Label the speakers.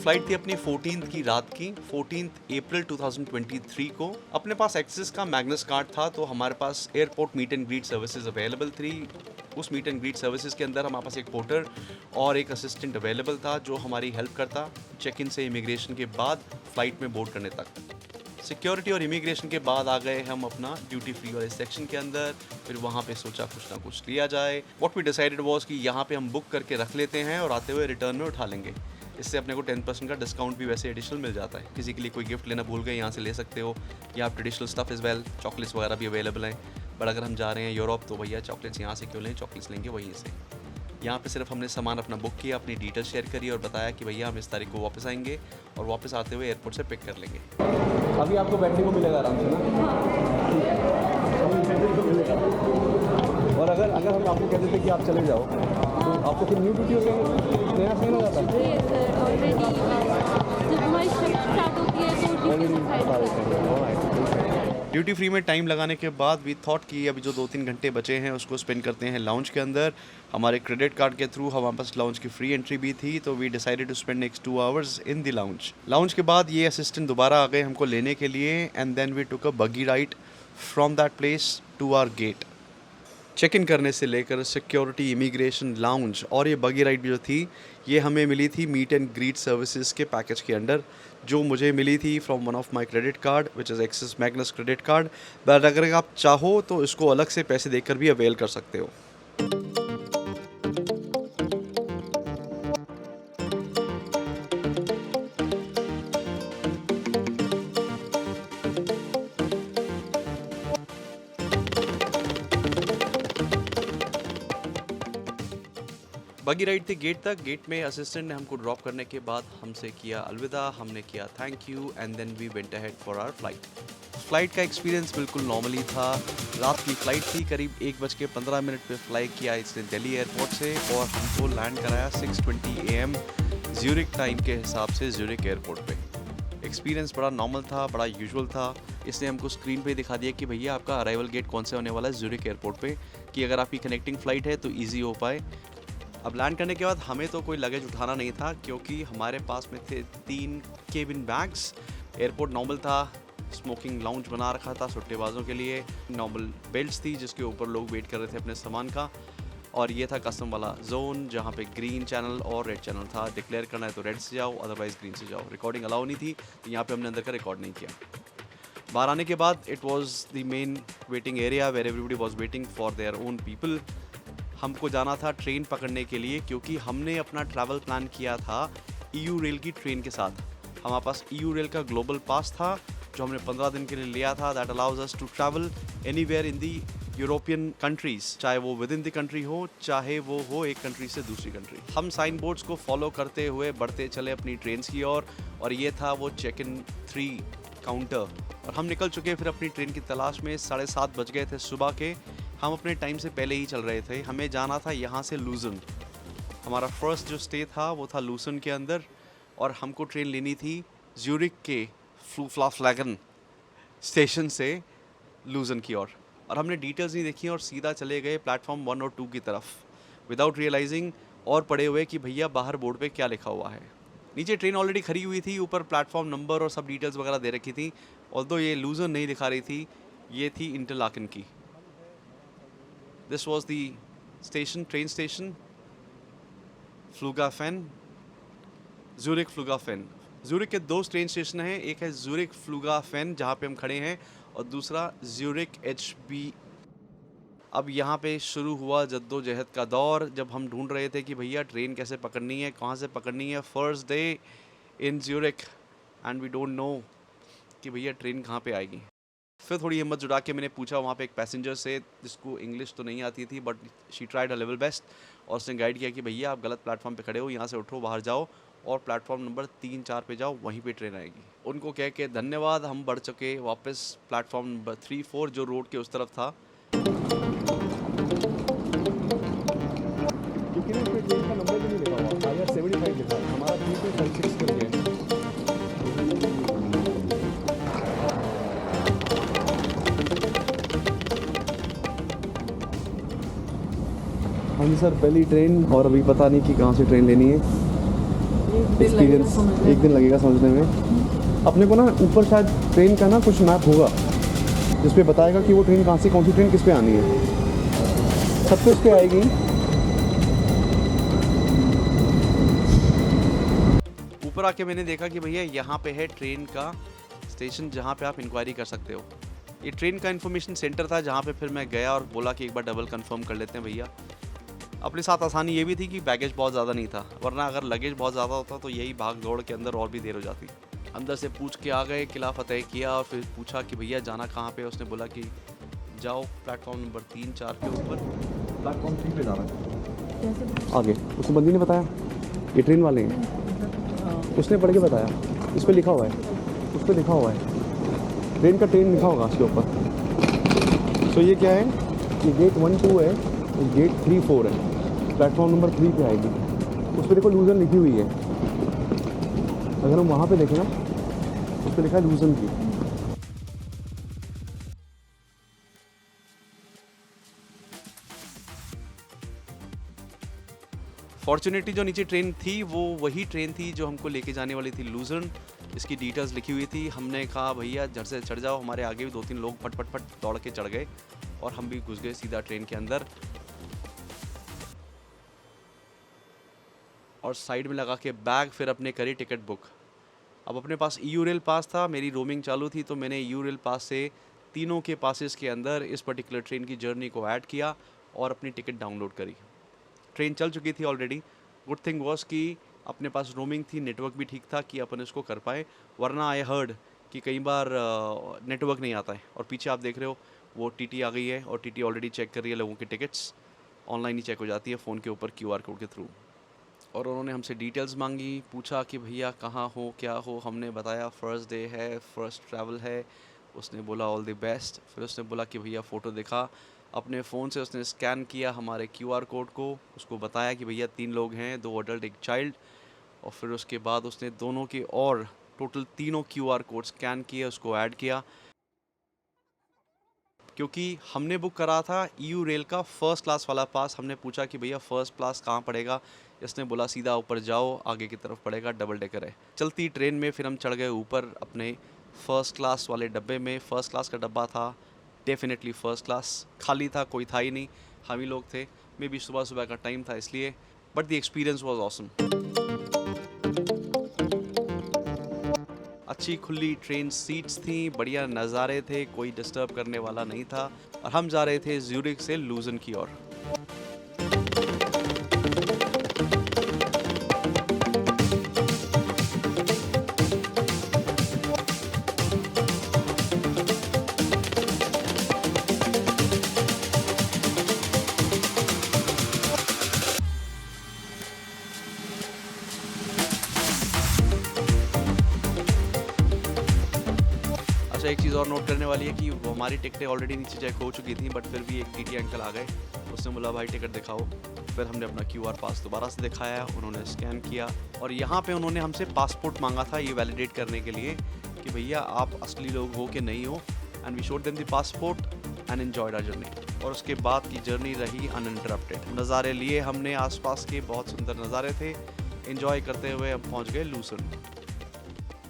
Speaker 1: Flight थी अपनी 14th की रात की, 14th अप्रैल 2023 को। अपने पास एक्सिस का मैग्नस कार्ड था, तो हमारे पास airport meet and greet services available थी। उस मीट एंड ग्रीट सर्विसेज के अंदर हमारे पास एक पोर्टर और एक असिस्टेंट अवेलेबल था जो हमारी हेल्प करता चेक इन से इमिग्रेशन के बाद फ्लाइट में बोर्ड करने तक। सिक्योरिटी और इमिग्रेशन के बाद आ गए हम अपना ड्यूटी फ्री वाले सेक्शन के अंदर। फिर वहाँ पे सोचा कुछ ना कुछ लिया जाए। व्हाट वी डिसाइडेड वाज कि यहाँ पे हम बुक करके रख लेते हैं और आते हुए रिटर्न में उठा लेंगे। इससे अपने को 10% का डिस्काउंट भी वैसे एडिशनल मिल जाता है। किसी के लिए कोई गिफ्ट लेना भूल गए, यहाँ से ले सकते हो, या आप traditional stuff is well, chocolates वगैरह भी अवेलेबल हैं। बट अगर हम जा रहे हैं यूरोप तो भैया चॉकलेट्स यहाँ से क्यों लें, चॉकलेट्स लेंगे वहीं से। यहाँ पे सिर्फ हमने सामान अपना बुक किया, अपनी डिटेल शेयर करी और बताया कि भैया हम इस तारीख को वापस आएंगे और वापस आते हुए एयरपोर्ट से पिक कर लेंगे।
Speaker 2: अभी आपको बैठने को मिलेगा आराम से ना। और अगर हम आपको कहते थे कि आप चले जाओ तो आपको फिर न्यू ड्यूटी हो गई, नया सही हो जाता
Speaker 1: ड्यूटी फ्री में टाइम लगाने के बाद वी थॉट कि अभी जो 2-3 घंटे बचे हैं उसको स्पेंड करते हैं लाउंज के अंदर। हमारे क्रेडिट कार्ड के थ्रू हमारे पास लाउंज की फ्री एंट्री भी थी, तो we decided to spend next 2 hours in the lounge. Lounge के बाद ये असिस्टेंट दोबारा आ गए हमको लेने के लिए and then we took a buggy ride from that place to our gate. Check in करने से लेकर सिक्योरिटी, इमिग्रेशन, लाउंज और ये बगी राइड भी जो थी ये हमें मिली थी मीट एंड ग्रीट सर्विसेज के पैकेज के अंडर, जो मुझे मिली थी from one of my credit card which is axis Magnus credit card. But अगर आप चाहो तो इसको अलग से पैसे देकर भी अवेल कर सकते हो। बगी राइड थी गेट तक। गेट में असिस्टेंट ने हमको ड्रॉप करने के बाद हमसे किया अलविदा, हमने किया thank you and then we went ahead for our flight. Flight का एक्सपीरियंस बिल्कुल नॉर्मली था। रात की फ़्लाइट थी, करीब 1:15 पे फ्लाई किया इसने दिल्ली एयरपोर्ट से और हमको लैंड कराया 6:20 AM ज्यूरिक टाइम के हिसाब से ज्यूरिक एयरपोर्ट पे। एक्सपीरियंस बड़ा नॉर्मल था, बड़ा यूजुअल था। इसने हमको स्क्रीन पे दिखा दिया कि भैया आपका अराइवल गेट कौन से होने वाला है ज्यूरिक एयरपोर्ट पे, कि अगर आपकी कनेक्टिंग फ़्लाइट है तो ईजी हो पाए। अब लैंड करने के बाद हमें तो कोई लगेज उठाना नहीं था क्योंकि हमारे पास में थे 3 केबिन बैग्स। एयरपोर्ट नॉर्मल था, स्मोकिंग लाउंज बना रखा था सुट्टेबाजों के लिए, नॉर्मल बेल्ट्स थी जिसके ऊपर लोग वेट कर रहे थे अपने सामान का, और ये था कस्टम वाला जोन जहाँ पे ग्रीन चैनल और रेड चैनल था। डिक्लेयर करना है तो रेड से जाओ, अदरवाइज ग्रीन से जाओ। रिकॉर्डिंग अलाउ नहीं थी, तो यहाँ पे हमने अंदर का रिकॉर्ड नहीं किया। बाहर आने के बाद it was the main waiting area where everybody was waiting for their own people. हमको जाना था ट्रेन पकड़ने के लिए क्योंकि हमने अपना ट्रैवल प्लान किया था EU रेल की ट्रेन के साथ। हमारे पास EU रेल का ग्लोबल पास था जो हमने 15 दिन के लिए लिया था। That allows us to travel anywhere in the European countries, चाहे वो विद इन द कंट्री हो, चाहे वो हो एक कंट्री से दूसरी कंट्री। हम साइन बोर्ड्स को फॉलो करते हुए बढ़ते चले अपनी ट्रेन की ओर, और ये था वो चेक इन 3 काउंटर, और हम निकल चुके फिर अपनी ट्रेन की तलाश में। 7:30 बज गए थे सुबह के। हम अपने टाइम से पहले ही चल रहे थे। हमें जाना था यहाँ से लूजन। हमारा फर्स्ट जो स्टे था वो था लूसन के अंदर, और हमको ट्रेन लेनी थी ज्यूरिक के फ्लूफ्लाफ्लैगन स्टेशन से लूजन की ओर, और हमने डिटेल्स नहीं देखी और सीधा चले गए प्लेटफॉर्म 1 और 2 की तरफ विदाउट रियलाइजिंग, और पड़े हुए कि भैया बाहर बोर्ड पे क्या लिखा हुआ है। नीचे ट्रेन ऑलरेडी खड़ी हुई थी, ऊपर प्लेटफॉर्म नंबर और सब डिटेल्स वगैरह दे रखी थी। ऑल्दो ये लूजन नहीं दिखा रही थी, ये थी इंटरलाकन की। This was the station, train station, Flughafen, Zurich Flughafen. Zurich के 2 ट्रेन स्टेशन हैं, एक है Zurich Flughafen जहाँ पे हम खड़े हैं, और दूसरा Zurich HB। अब यहाँ पे शुरू हुआ जद्दोजहद का दौर, जब हम ढूंढ रहे थे कि भैया ट्रेन कैसे पकड़नी है, कहाँ से पकड़नी है। First day in Zurich and we don't know कि भैया ट्रेन कहाँ पे आएगी। फिर थोड़ी हिम्मत जुटा के मैंने पूछा वहाँ पे एक पैसेंजर से, जिसको इंग्लिश तो नहीं आती थी but she tried a level best, और उसने गाइड किया कि भैया आप गलत प्लेटफॉर्म पे खड़े हो, यहाँ से उठो, बाहर जाओ और प्लेटफॉर्म नंबर 3-4 पे जाओ, वहीं पे ट्रेन आएगी। उनको कह के धन्यवाद हम बढ़ चुके वापस प्लेटफॉर्म नंबर 3-4 जो रोड के उस तरफ था।
Speaker 2: क्योंकि ना इसमें ट्रेन का नंबर भी नहीं लिखा हुआ, आया 75 लिखा, हमारा 3.56 कर गया। हाँ जी सर, पहली ट्रेन, और अभी पता नहीं कि कहाँ से ट्रेन लेनी है। एक्सपीरियंस एक दिन लगेगा समझने में। अपने को ना ऊपर शायद ट्रेन का ना कुछ मैप होगा जिस पे बताएगा कि वो ट्रेन कहाँ से, कौन सी ट्रेन किस पे आनी है। सब पे उस पे आएगी।
Speaker 1: ऊपर आके मैंने देखा कि भैया यहाँ पे है ट्रेन का स्टेशन जहाँ पे आप इंक्वायरी कर सकते हो। ये ट्रेन का इन्फॉर्मेशन सेंटर था जहाँ पे फिर मैं गया और बोला कि एक बार डबल कंफर्म कर लेते हैं भैया। अपने साथ आसानी ये भी थी कि बैगेज बहुत ज़्यादा नहीं था, वरना अगर लगेज बहुत ज़्यादा होता तो यही भाग दौड़ के अंदर और भी देर हो जाती। अंदर से पूछ के आ गए, किला फतेह किया और फिर पूछा कि भैया जाना कहाँ पे। उसने बोला कि जाओ प्लेटफॉर्म नंबर 3-4 के ऊपर।
Speaker 2: प्लेटफॉर्म 3 पे जाना है आगे। उसने बंदी ने बताया ये ट्रेन वाले हैं, उसने पढ़ के बताया। इस पे लिखा हुआ है, उस पे लिखा हुआ है ट्रेन का ट्रेन लिखा होगा उसके ऊपर। तो ये क्या है, ये गेट 1-2 है, गेट 3-4 है। प्लेटफॉर्म नंबर 3 पे आएगी। उस पर देखो लूजन लिखी हुई है। अगर हम वहाँ पे देखें ना, उस पर लिखा है लूजन की।
Speaker 1: फॉर्चुनेटली जो नीचे ट्रेन थी वो वही ट्रेन थी जो हमको लेके जाने वाली थी लूजन। इसकी डिटेल्स लिखी हुई थी। हमने कहा भैया झट से चढ़ जाओ। हमारे आगे भी 2-3 लोग फट फट फट दौड़ के चढ़ गए और हम भी घुस गए सीधा ट्रेन के अंदर और साइड में लगा के बैग फिर अपने करी टिकट बुक। अब अपने पास EU रेल पास था, मेरी रोमिंग चालू थी, तो मैंने EU रेल पास से तीनों के पासेस के अंदर इस पर्टिकुलर ट्रेन की जर्नी को ऐड किया और अपनी टिकट डाउनलोड करी। ट्रेन चल चुकी थी ऑलरेडी। गुड थिंग वॉज कि अपने पास रोमिंग थी, नेटवर्क भी ठीक था कि अपन इसको कर पाए, वरना आई हर्ड कि कई बार नेटवर्क नहीं आता है। और पीछे आप देख रहे हो वो TT आ गई है और TT ऑलरेडी चेक कर रही है लोगों की टिकट्स। ऑनलाइन ही चेक हो जाती है फ़ोन के ऊपर QR कोड के थ्रू। और उन्होंने हमसे डिटेल्स मांगी, पूछा कि भैया कहाँ हो, क्या हो। हमने बताया फ़र्स्ट डे है, फ़र्स्ट ट्रैवल है। उसने बोला ऑल द बेस्ट। फिर उसने बोला कि भैया फ़ोटो दिखा। अपने फ़ोन से उसने स्कैन किया हमारे QR कोड को, उसको बताया कि भैया 3 लोग हैं, 2 अडल्ट 1 चाइल्ड। और फिर उसके बाद उसने दोनों के और टोटल तीनों QR कोड स्कैन किए, उसको ऐड किया। क्योंकि हमने बुक करा था EU रेल का फ़र्स्ट क्लास वाला पास। हमने पूछा कि भैया फ़र्स्ट क्लास कहाँ पड़ेगा। इसने बोला सीधा ऊपर जाओ, आगे की तरफ पड़ेगा, डबल डेकर है। चलती ट्रेन में फिर हम चढ़ गए ऊपर अपने फ़र्स्ट क्लास वाले डब्बे में। फ़र्स्ट क्लास का डब्बा था डेफिनेटली फ़र्स्ट क्लास। खाली था, कोई था ही नहीं, हम ही लोग थे। मे बी सुबह सुबह का टाइम था इसलिए, but the experience was awesome. अच्छी खुली ट्रेन सीट्स थी, बढ़िया नज़ारे थे, कोई डिस्टर्ब करने वाला नहीं था। और हम जा रहे थे ज्यूरिख से लूजन की ओर। अच्छा, एक चीज़ और नोट करने वाली है कि वो हमारी टिकटें ऑलरेडी नीचे चेक हो चुकी थी, बट फिर भी एक TT अंकल आ गए। उसने बोला भाई टिकट दिखाओ। फिर हमने अपना QR पास दोबारा से दिखाया, उन्होंने स्कैन किया और यहाँ पे उन्होंने हमसे पासपोर्ट मांगा था ये वैलिडेट करने के लिए कि भैया आप असली लोग हो कि नहीं हो। And we showed them the passport and enjoyed our journey. और उसके बाद की जर्नी रही अनइंटरप्टेड। नज़ारे लिए हमने आसपास के, बहुत सुंदर नज़ारे थे। एंजॉय करते हुए हम पहुँच गए लूसन।